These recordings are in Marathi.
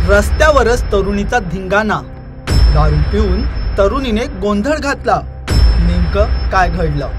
रस्त्यावरच तरुणीचा धिंगाणा। दारू पिऊन तरुणीने गोंधळ घातला। नेमकं काय घडलं?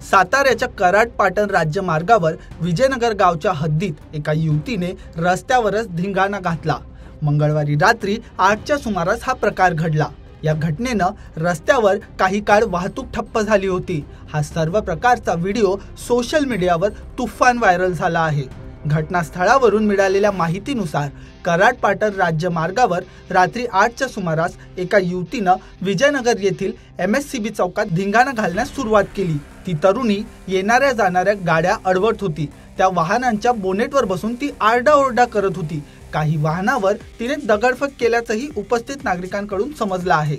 साताऱ्याच्या कराड पाटण राज्य मार्गावर विजयनगर गावच्या हद्दीत एका युवतीने रस्त्यावरच धिंगाणा घातला। मंगळवारी रात्री 8च्या सुमारास हा प्रकार घडला। या घटनेनं रस्त्यावर काही काळ वाहतूक ठप्प झाली होती। हा सर्व प्रकारचा व्हिडिओ सोशल मीडियावर तुफान व्हायरल झाला आहे। घटनास्थळावरून मिळालेल्या माहितीनुसार कराड पाटण राज्य मार्गावर रात्री 8च्या सुमारास एका युवतीनं विजयनगर येथील MSCB चौकात धिंगाणा घालण्यास सुरुवात केली। ती तरुणी येणाऱ्या जाणाऱ्या गाड्या अडवत होती। त्या वाहनांच्या बोनेटवर बसून ती आरडाओरडा करत होती। काही वाहनावर तिने दगडफेक केल्याचंही उपस्थित नागरिकांकडून समजलं आहे।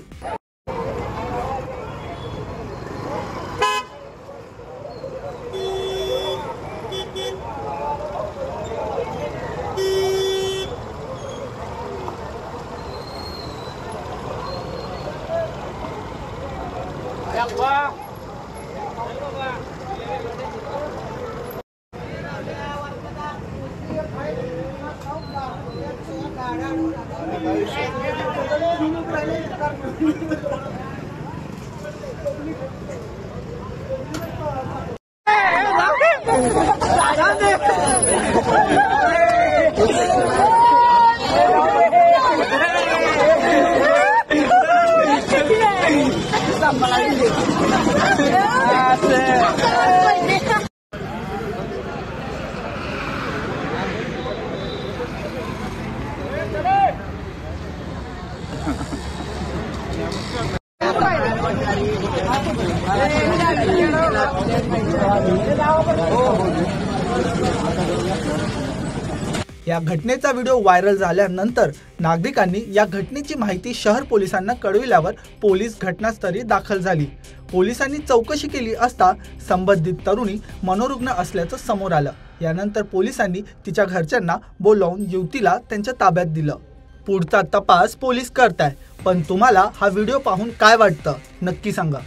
या घटनेचा व्हिडिओ व्हायरल झाल्यानंतर नागरिकांनी या घटनेची माहिती शहर पोलिसांना कळविल्यावर पोलीस घटनास्थळी दाखल झाली। पोलिसांनी चौकशी केली असता संबंधित तरुणी मनोरुग्ण असल्याचं समोर आलं। यानंतर पोलिसांनी तिच्या घरच्यांना बोलावून युवतीला त्यांच्या ताब्यात दिलं। पुढचा तपास पोलीस करतायत। पण तुम्हाला हा व्हिडिओ पाहून काय वाटतं नक्की सांगा।